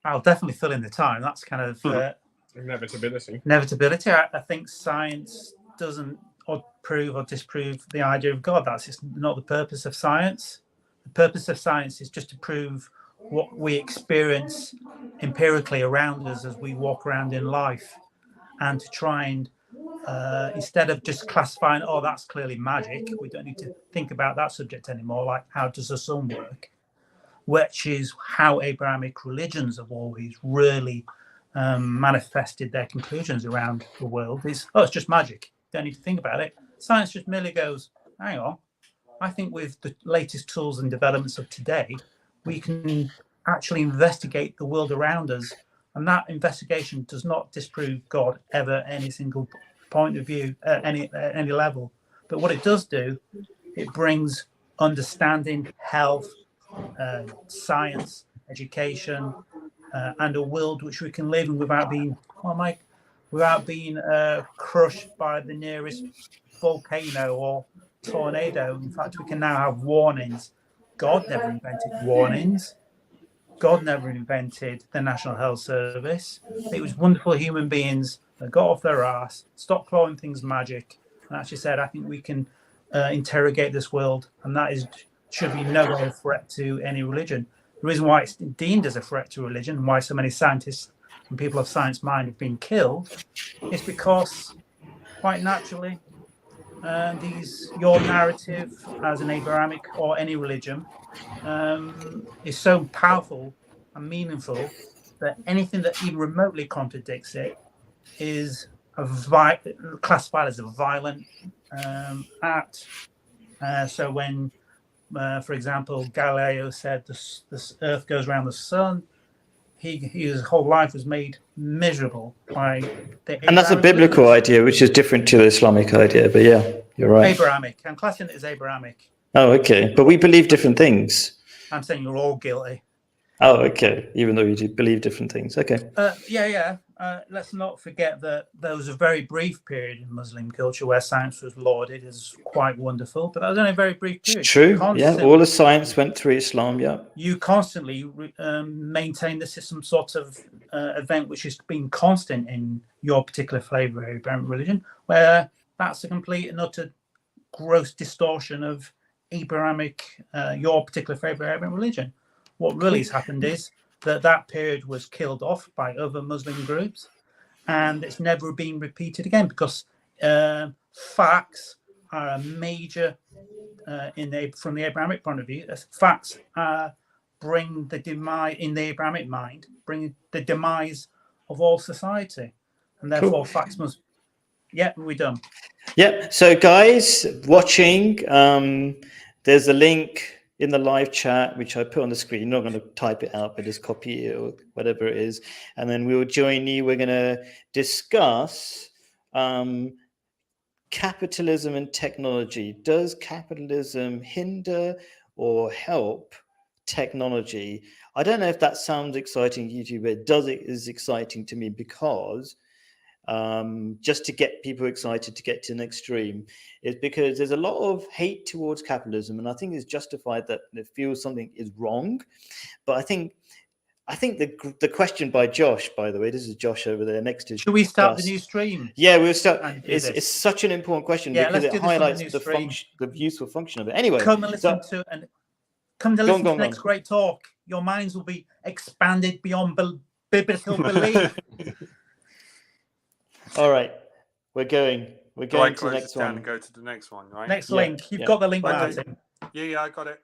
I'll definitely fill in the time. That's kind of inevitability. I think science doesn't prove or disprove the idea of God. That's just not the purpose of science. The purpose of science is just to prove what we experience empirically around us as we walk around in life, and to try and instead of just classifying, oh, that's clearly magic, we don't need to think about that subject anymore, like how does the sun work, which is how Abrahamic religions have always really manifested their conclusions around the world. Is, oh, it's just magic, don't need to think about it. Science just merely goes, hang on, I think with the latest tools and developments of today, we can actually investigate the world around us, and that investigation does not disprove God ever at any single point of view, any level. But what it does do, it brings understanding, health, science, education, and a world which we can live in without being crushed by the nearest volcano or tornado. In fact, we can now have warnings. God never invented warnings. God never invented the National Health Service. It was wonderful human beings that got off their ass, stopped calling things magic, and actually said, I think we can interrogate this world, and that should be no way a threat to any religion. The reason why it's deemed as a threat to religion, and why so many scientists and people of science mind have been killed, is because, quite naturally, your narrative as an Abrahamic or any religion is so powerful and meaningful that anything that even remotely contradicts it is classified as a violent act. So when, for example, Galileo said the Earth goes around the sun, his whole life was made miserable by the and that's a biblical idea, which is different to the Islamic idea. But yeah, you're right. Abrahamic. I'm classing it as Abrahamic. Oh, okay. But we believe different things. I'm saying you're all guilty. Oh, okay. Even though you do believe different things. Okay. Yeah. let's not forget that there was a very brief period in Muslim culture where science was lauded as quite wonderful, but that was only a very brief period. True. Constantly, All the science went through Islam. Yeah. You constantly maintain this is some sort of event which has been constant in your particular flavour of Abrahamic religion, where that's a complete and utter gross distortion of Abrahamic, your particular flavour of Abrahamic religion. What really has happened is that period was killed off by other Muslim groups, and it's never been repeated again because facts are a major from the Abrahamic point of view. Facts bring the demise in the Abrahamic mind, bring the demise of all society, and therefore facts must. Yeah, we're done. Yep. So, guys watching, there's a link in the live chat, which I put on the screen. I'm not going to type it out, but just copy it or whatever it is. And then we'll join you. We're going to discuss capitalism and technology. Does capitalism hinder or help technology? I don't know if that sounds exciting to you, but it is exciting to me because just to get people excited to get to an extreme is because there's a lot of hate towards capitalism, and I think it's justified that it feels something is wrong. But I think the question by Josh, by the way, this is Josh over there next to. Should we start the new stream? Yeah, we'll start. It's such an important question because it highlights the useful function of it. Anyway, come and listen to the next great talk. Your minds will be expanded beyond biblical belief. All right, we're going to the next one. And go to the next one, right? Next link. You've got the link, Martin. Yeah, I got it.